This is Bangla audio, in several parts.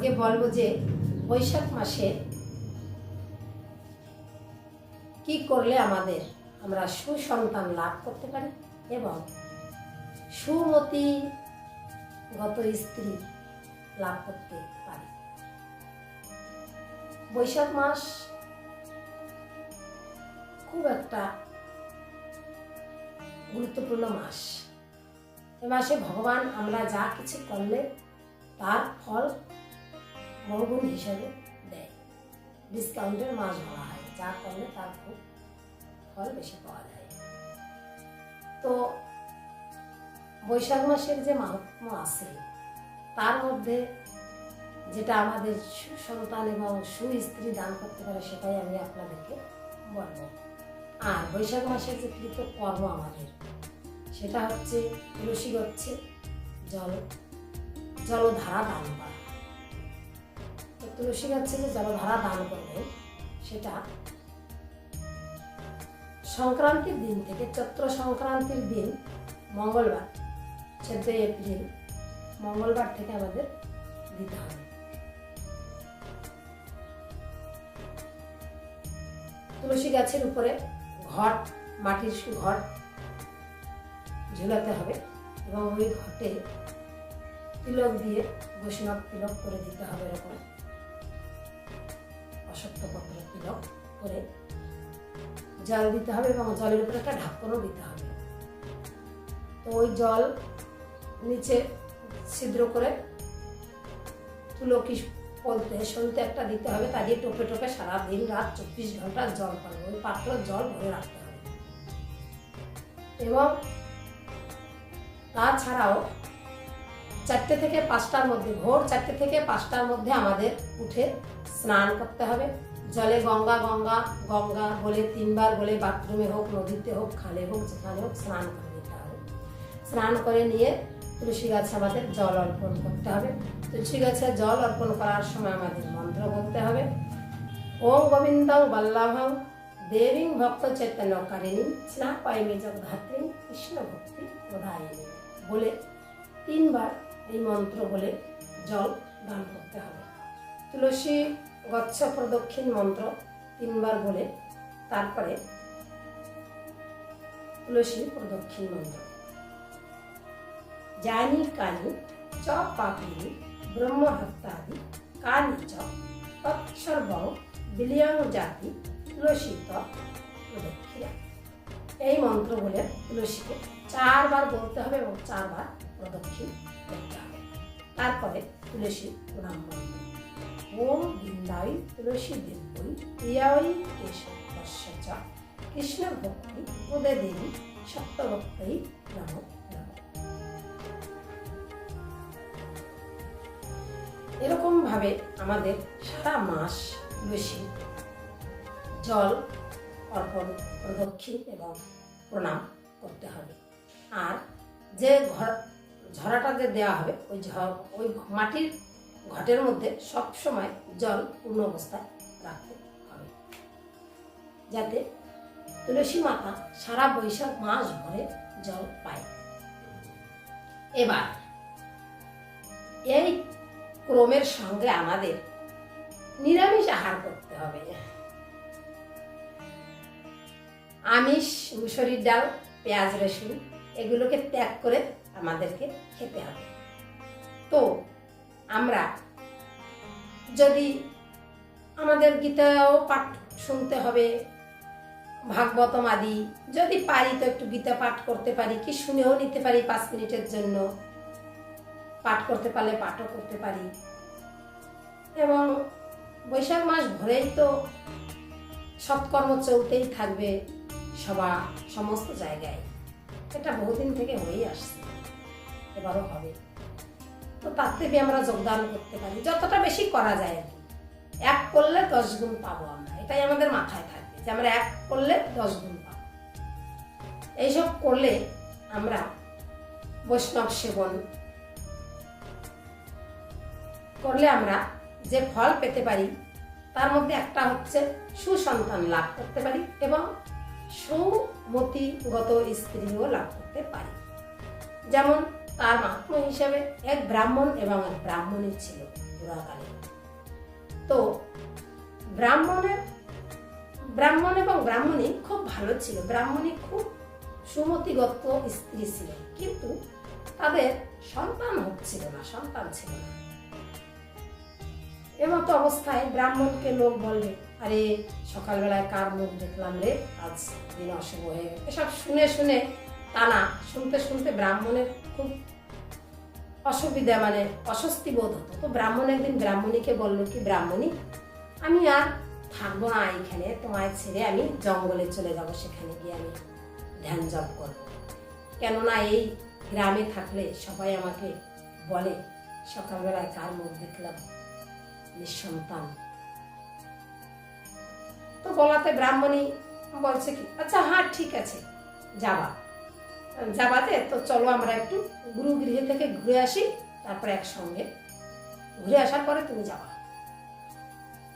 আজকে বলবো যে বৈশাখ মাসে কি করলে আমরা সুসন্তান লাভ করতে পারি এবং সুমতিগত স্ত্রী লাভ করতে পারি। বৈশাখ মাস খুব একটা গুরুত্বপূর্ণ মাস। এ মাসে ভগবান আমরা যা কিছু করলে তার ফল বহুগুণ হিসাবে দেয়। ডিসকাউন্টের মাস বলা হয়, যা করলে তার খুব ফল বেশি পাওয়া যায়। তো বৈশাখ মাসের যে মাহাত্ম্য আছে তার মধ্যে যেটা আমাদের সুসন্তান এবং সুস্ত্রী দান করতে পারে সেটাই আমি আপনাদেরকে বলবো। আর বৈশাখ মাসের যে কৃত কর্ম আমাদের সেটা হচ্ছে তুলসী গচ্ছে জলধারা দান করা। তো তুলসী গাছে যে জলধারা দান করবে সেটা সংক্রান্তির দিন থেকে, চৈত্র সংক্রান্তির দিন মঙ্গলবার 14 এপ্রিল মঙ্গলবার থেকে আমাদের দিতে হবে। তুলসী গাছের উপরে মাটির ঘট ঝুলাতে হবে এবং ওই ঘটে তিলক দিয়ে বৈষ্ণব তিলক করে দিতে হবে। এরকম অশ্বত্থপত্র তিলক করে জল দিতে হবে এবং জলের উপরে একটা ঢাকনও দিতে হবে। তো ওই জল নিচে ছিদ্র করে তুলসী সলতে একটা দিতে হবে, তা দিয়ে টোপে টোপে সারাদিন রাত 24 ঘন্টা জল পাবে। ওই পাত্র জল ভরে রাখতে হবে এবং তাছাড়াও 4টে থেকে 5টার মধ্যে, ভোর 4টে থেকে 5টার মধ্যে আমাদের উঠে স্নান করতে হবে। জলে গঙ্গা গঙ্গা গঙ্গা বলে 3 বার বলে বাথরুমে হোক, নদীতে হোক, খালে হোক, যেখানে হোক স্নান করে নিতে হবে। স্নান করে নিয়ে তুলসী গাছে আমাদের জল অর্পণ করতে হবে। তুলসী গাছে জল অর্পণ করার সময় আমাদের মন্ত্র বলতে হবে, ওম গোবিন্দং বল্লভং দেবীং ভক্ত চৈতন্যকারিণী স্নাপায়মি জগদ্ধাত্রী কৃষ্ণ ভক্তি প্রদায়িনী বলে 3 বার এই মন্ত্র বলে জল দান করতে হবে। তুলসী গচ্ছ প্রদক্ষিণ মন্ত্র 3 বার বলে তারপরে তুলসী প্রদক্ষিণ মন্ত্র, জানি কানি চ পাপিনি ব্রহ্মহত্যাদি কানি চ তৎসর্বং বিলিয়ং জাতি তুলসী প্রদক্ষিণা। এই মন্ত্র বলে তুলসীকে 4 বার বলতে হবে এবং 4 বার প্রদক্ষিণ করতে হবে। তারপরে তুলসী প্রণাম মন্ত্র, ওম বৃন্দাই তুলসী দেবী প্রিয়াই কেশবস্য চ কৃষ্ণ ভক্তি উদয় দেবী সত্যভক্তই নমো নমঃ। এরকম ভাবে আমাদের সারা মাস তুলসী জল অর্পণ, প্রদক্ষিণ এবং প্রণাম করতে হবে। আর যে ঝরাটা যে দেওয়া হবে ওই মাটির ঘটের মধ্যে সব সময় জল পূর্ণ অবস্থায় রাখতে হবে, যাতে তুলসী মাতা সারা বৈশাখ মাস ভরে জল পায়। এবার এই ক্রমের সঙ্গে আমাদের নিরামিষ আহার করতে হবে। আমিষ, মুসুরির ডাল, পেঁয়াজ, রসুন এগুলোকে ত্যাগ করে আমাদেরকে খেতে হবে। তো আমরা যদি আমাদের গীতাও পাঠ শুনতে হবে, ভাগবতম আদি যদি পারি তো একটু গীতা পাঠ করতে পারি, কি শুনেও নিতে পারি 5 মিনিটের জন্য, পাঠ করতে পারলে পাঠও করতে পারি। এবং বৈশাখ মাস ভরেই তো সৎকর্ম চলতেই থাকবে সমস্ত জায়গায়। এটা বহুদিন থেকে হয়েই আসছে, এবারও হবে। তো তার থেকে আমরা যোগদান করতে পারি, যতটা বেশি করা যায় আর কি। 1 করলে 10 গুণ পাবো আমরা, এটাই আমাদের মাথায় থাকবে যে আমরা 1 করলে 10 গুণ পাবো। এইসব করলে আমরা বৈষ্ণব সেবন করলে আমরা যে ফল পেতে পারি তার মধ্যে একটা হচ্ছে সুসন্তান লাভ করতে পারি এবং সুমতিগত স্ত্রীও লাভ করতে পারি। যেমন তার মাহাত্ম্য হিসাবে এক ব্রাহ্মণ এবং এক ব্রাহ্মণী ছিল। পুরাকালে। তো ব্রাহ্মণ এবং ব্রাহ্মণী খুব ভালো ছিল। ব্রাহ্মণী খুব সুমতিগত স্ত্রী ছিল, কিন্তু তাদের সন্তান ছিল না। এমতো অবস্থায় ব্রাহ্মণকে লোক বলবে, আরে সকালবেলায় কার মুখ দেখলাম রে, আজ দিন অশুভ হয়ে গেল। এসব শুনে শুনতে ব্রাহ্মণের খুব অসুবিধা, অস্বস্তি বোধ হতো। তো ব্রাহ্মণ একদিন ব্রাহ্মণীকে বলল কি, ব্রাহ্মণী, আমি আর থাকবো না এখানে, তোমায় ছেড়ে আমি জঙ্গলে চলে যাব, সেখানে গিয়ে আমি ধ্যান জপ করবো। কেননা এই গ্রামে থাকলে সবাই আমাকে বলে সকালবেলায় কার মুখ দেখলাম, নিঃসন্তান। তো বলাতে ব্রাহ্মণী বলছে কি, আচ্ছা হ্যাঁ ঠিক আছে, যাবাতে তো চলো আমরা একটু গুরুগৃহ থেকে ঘুরে আসি, তারপরে একসঙ্গে ঘুরে আসার পরে তুমি যাবা।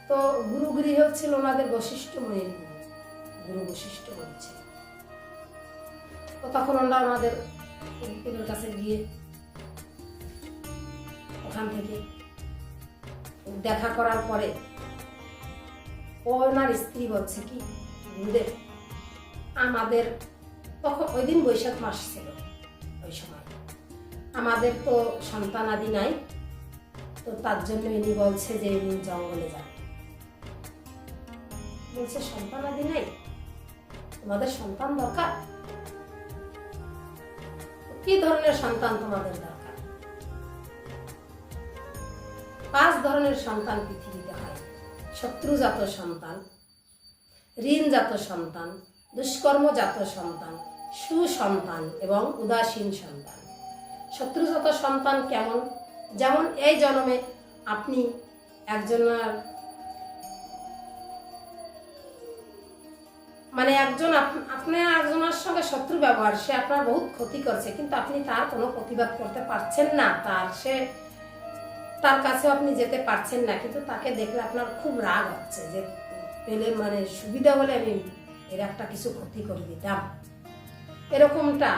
তো গুরুগৃহ ছিল ওনাদের বশিষ্ঠ মুনির গুরু বশিষ্ঠ মুনি ছিল। তো তখন ওনাদের কাছে গিয়ে ওখান থেকে দেখা করার পরে ওনার স্ত্রী বলছে কি, গুরুদেব, আমাদের তখন ওই দিন বৈশাখ মাস ছিল, ওই সময় আমাদের তো সন্তান আদি নাই, তো তার জন্য ইনি বলছে যে ইনি জঙ্গলে যান। বলছে সন্তান আদি নাই, তোমাদের সন্তান দরকার? কি ধরনের সন্তান তোমাদের দরকার? 5 ধরনের সন্তান পৃথিবীতে হয়: শত্রুজাত সন্তান, ঋণজাত সন্তান, দুষ্কর্মজাত সন্তান, সুসন্তান এবং উদাসীন সন্তান। শত্রুজাত সন্তান কেমন? যেমন এই জন্মে আপনি একজনের সঙ্গে শত্রু ব্যবহার, সে আপনার বহুত ক্ষতি করছে, কিন্তু আপনি তার কোনো প্রতিবাদ করতে পারছেন না, তার কাছেও আপনি যেতে পারছেন না, কিন্তু তাকে দেখলে আপনার খুব রাগ হচ্ছে যে পেলে সুবিধা হলে আমি এর একটা কিছু ক্ষতি করে দিতাম। এরকমটা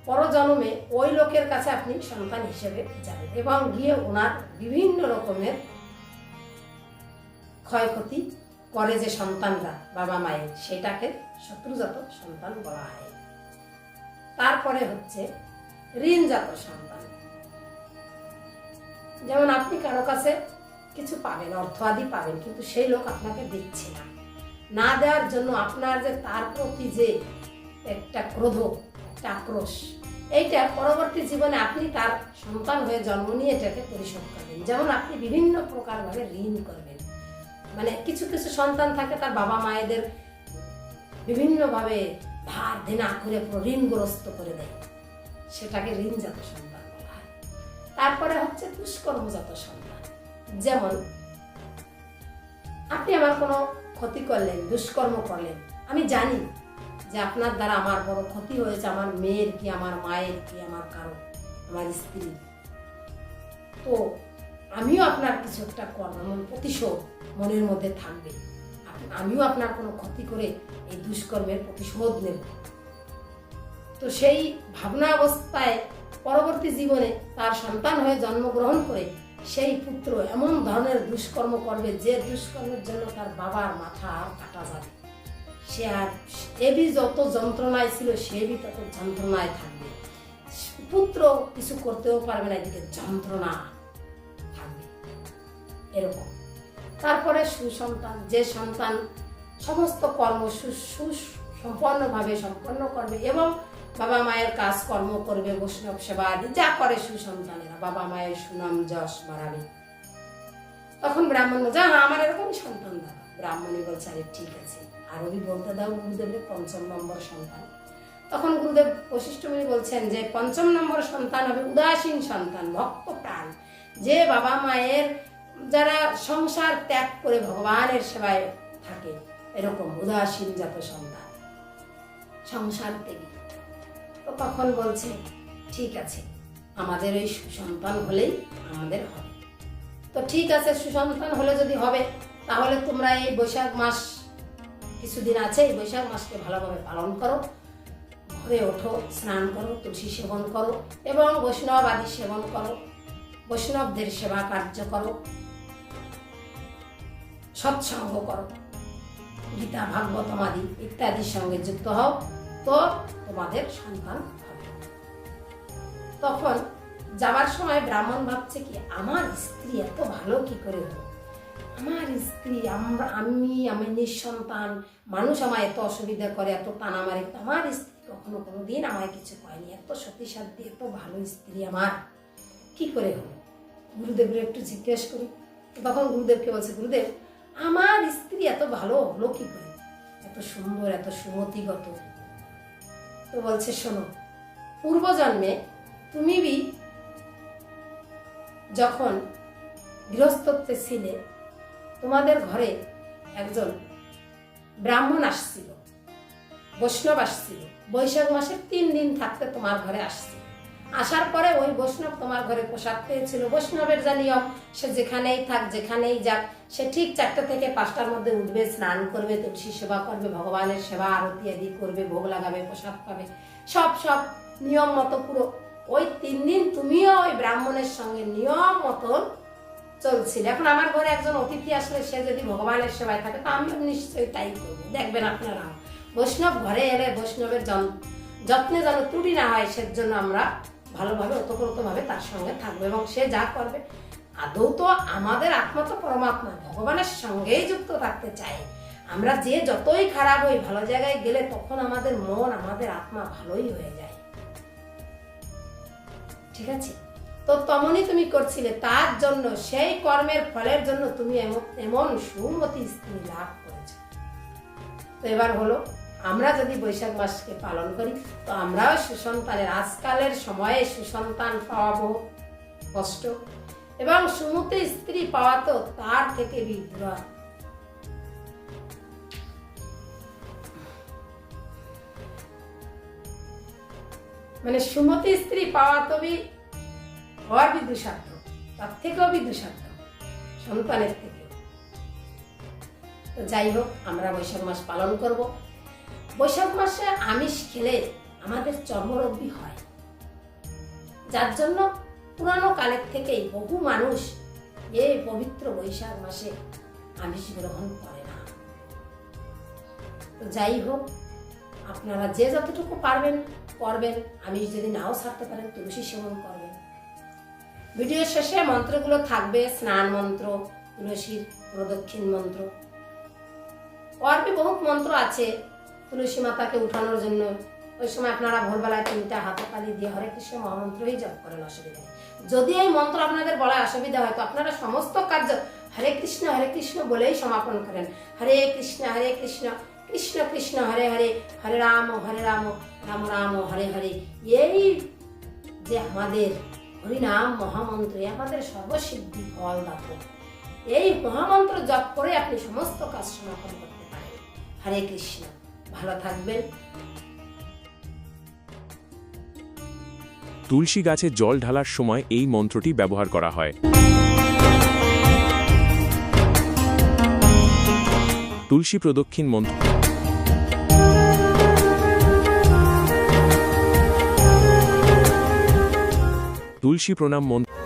পরজন্মে ওই লোকের কাছে আপনি সন্তান হিসেবে যাবেন এবং গিয়ে ওনার বিভিন্ন রকমের ক্ষয়ক্ষতি করে যে সন্তানরা বাবা মায়ের, সেটাকে শত্রুজাত সন্তান বলা হয়। তারপরে হচ্ছে ঋণজাত সন্তান। যেমন আপনি কারো কাছে কিছু পাবেন, অর্থ আদি পাবেন, কিন্তু সেই লোক আপনাকে দিচ্ছে না দেওয়ার জন্য আপনার যে তার প্রতি যে একটা ক্রোধ, একটা আক্রোশ, এইটা পরবর্তী জীবনে আপনি তার সন্তান হয়ে জন্ম নিয়ে এটাকে পরিশোধ করবেন। যেমন আপনি বিভিন্ন প্রকারভাবে ঋণ করবেন, কিছু সন্তান থাকে তার বাবা মায়েদের বিভিন্নভাবে ধার দেনা করে পুরো ঋণগ্রস্ত করে দেয়, সেটাকে ঋণজাত সন্তান বলা হয়। তারপরে হচ্ছে দুষ্কর্মজাত সন্তান। যেমন আপনি আমার কোনো ক্ষতি করলেন, দুষ্কর্ম করলেন, আমি জানি যে আপনার দ্বারা আমার বড় ক্ষতি হয়েছে, আমার মেয়ের কি, আমার মায়ের কি, আমার কারো, আমার স্ত্রী, তো আমিও আপনার কিছু একটা করব, প্রতিশোধ মনের মধ্যে থাকবে, আমিও আপনার কোনো ক্ষতি করে এই দুষ্কর্মের প্রতিশোধ নেব। তো সেই ভাবনা অবস্থায় পরবর্তী জীবনে তার সন্তান হয়ে জন্মগ্রহণ করে সেই পুত্র এমন ধরনের দুষ্কর্ম করবে যে দুষ্কর্মের জন্য তার বাবার মাথা আর কাটা যাবে। সে আর এবি যত যন্ত্রণায় ছিল সে বি তত যন্ত্রণায় থাকবে, পুত্র কিছু করতেও পারবে না, এদিকে যন্ত্রণা থাকবে এরকম। তারপরে সুসন্তান, যে সন্তান সমস্ত কর্ম সম্পূর্ণভাবে সম্পন্ন করবে এবং বাবা মায়ের কাজ কর্ম করবে, বৈষ্ণব সেবা আদি যা করে সুসন্তানেরা, বাবা মায়ের সুনাম যশ বাড়াবে। তখন ব্রাহ্মণ বলছে, হ্যাঁ আমার এরকমই সন্তান দাও। ব্রাহ্মণী বলছে, আরে ঠিক আছে, আরো বলতে দাও গুরুদেবের 5ম নম্বর সন্তান। তখন গুরুদেব বশিষ্ঠ মুনি বলছেন যে 5ম নম্বর সন্তান হবে উদাসীন সন্তান, ভক্ত প্রাণ, যে বাবা মায়ের যারা সংসার ত্যাগ করে ভগবানের সেবায় থাকে, এরকম উদাসীন জাত সন্তান, সংসার ত্যাগী। তো তখন বলছে, ঠিক আছে, আমাদের এই সুসন্তান হলেই আমাদের হবে। তো ঠিক আছে, সুসন্তান হলে যদি হবে তাহলে তোমরা এই বৈশাখ মাস কিছুদিন আছে, এই বৈশাখ মাসকে ভালোভাবে পালন করো, ঘরে ওঠো, স্নান করো, তুলসী সেবন করো এবং বৈষ্ণব আদি সেবন করো, বৈষ্ণবদের সেবা কার্য করো, সৎসঙ্গ করো, গীতা ভাগবতমাদি ইত্যাদির সঙ্গে যুক্ত হও, তো তোমাদের সন্তান হবে। তখন যাবার সময় ব্রাহ্মণ ভাবছে কি, আমার স্ত্রী এত ভালো কি করে হলো, আমার স্ত্রী, আমি নিঃসন্তান, মানুষ আমায় এত অসুবিধা করে, এত টানা মারে, আমার স্ত্রী কখনো কোনোদিন আমায় কিছু কয়নি, এত সতীসাধ্যী, এত ভালো স্ত্রী আমার কি করে হলো। গুরুদেবের একটু জিজ্ঞেস করি। তখন গুরুদেবকে বলছে, গুরুদেব আমার স্ত্রী এত ভালো হলো কি করে, এত সুন্দর, এত সুমতিগত। তো বলছে, শোনো, পূর্বজন্মে তুমি যখন গৃহস্থত্বে ছিলে, তোমাদের ঘরে একজন ব্রাহ্মণ আসছিল, বৈষ্ণব আসছিল, বৈশাখ মাসের 3 দিন থাকতে তোমার ঘরে আসছিল। আসার পরে ওই বৈষ্ণব তোমার ঘরে প্রসাদ পেয়েছিল। বৈষ্ণবের যা নিয়ম, সে যেখানেই থাক, যেখানেই যাক, সে ঠিক 4টা থেকে 5টার মধ্যে উঠবে, স্নান করবে, তুলসী সেবা করবে, ভগবানের সেবা আরতি আদি করবে, ভোগ লাগাবে, প্রসাদ পাবে, সব নিয়ম মতো পুরো ওই 3 দিন তুমিও ওই ব্রাহ্মণের সঙ্গে নিয়ম মতন চলছিল। এখন আমার ঘরে একজন অতিথি আসলে সে যদি ভগবানের সেবায় থাকে, তো আমিও নিশ্চয়ই তাই করবো। দেখবেন আপনারা, বৈষ্ণব ঘরে এলে বৈষ্ণবের যত্নে যেন ত্রুটি না হয়, সেজন্য আমরা ভালোভাবে ওতপ্রোতভাবে তার সঙ্গে থাকবো, এবং সে যা করবে, আদৌ তো আমাদের আত্মা তো পরমাত্মা, ভগবানের সঙ্গেই যুক্ত থাকতে চাই আমরা। যে যতই খারাপ হই, ভালো জায়গায় গেলে তখন আমাদের মন, আমাদের আত্মা ভালোই হয়ে যায়। ঠিক আছে? তো তেমনই তুমি করছিলে, তার জন্য, সেই কর্মের ফলের জন্য তুমি এমন সুমতি স্ত্রী লাভ করেছ। তো এবার হলো, আমরা যদি বৈশাখ মাসকে পালন করি, তো আমরাও সুসন্তানের, আজকালের সময়ে সুসন্তান পাওয়া বহু কষ্ট, এবং সুমতি স্ত্রী পাওয়া তো তার থেকে বিদ্রোহ। মানে সুমতি স্ত্রী পাওয়া তো দুঃসাধ্য, তার থেকেও দুঃসাধ্য সন্তানের থেকে। তো যাই হোক, আমরা বৈশাখ মাস পালন করব। বৈশাখ মাসে আমিষ খেলে আমাদের চর্মরোগী হয়, যার জন্য পুরানো কালের থেকেই বহু মানুষ এই পবিত্র বৈশাখ মাসে আমিষ গ্রহণ করে না। তো যাই হোক, আপনারা যে যতটুকু পারবেন করবেন, আমিষ যদি নাও ছাড়তে পারেন তুলসী সেবন করবেন। ভিডিওর শেষে মন্ত্রগুলো থাকবে, স্নান মন্ত্র, তুলসীর প্রদক্ষিণ মন্ত্র, আর বহুত মন্ত্র আছে তুলসী মাতাকে উঠানোর জন্য। ওই সময় আপনারা ভোরবেলায় 3টা হাতে তালি দিয়ে হরে কৃষ্ণ মহামন্ত্রই জপ করেন, অসুবিধা নেই। যদি এই মন্ত্র আপনাদের বলায় অসুবিধা হয়, তো আপনারা সমস্ত কার্য হরে কৃষ্ণ বলেই সমাপন করেন। হরে কৃষ্ণ কৃষ্ণ কৃষ্ণ হরে হরে, হরে রাম রাম রাম হরে হরে। এই যে আমাদের হরিনাম মহামন্ত্র, আমাদের সর্বসিদ্ধি ফলদাতা। এই মহামন্ত্র জপ করে আপনি সমস্ত কাজ সমাপন করতে পারেন। হরে কৃষ্ণ। ভালো থাকবেন। তুলসী গাছে জল ঢালার সময় এই মন্ত্রটি ব্যবহার করা হয়। তুলসী প্রদক্ষিণ মন্ত্র। তুলসী প্রণাম মন্ত্র।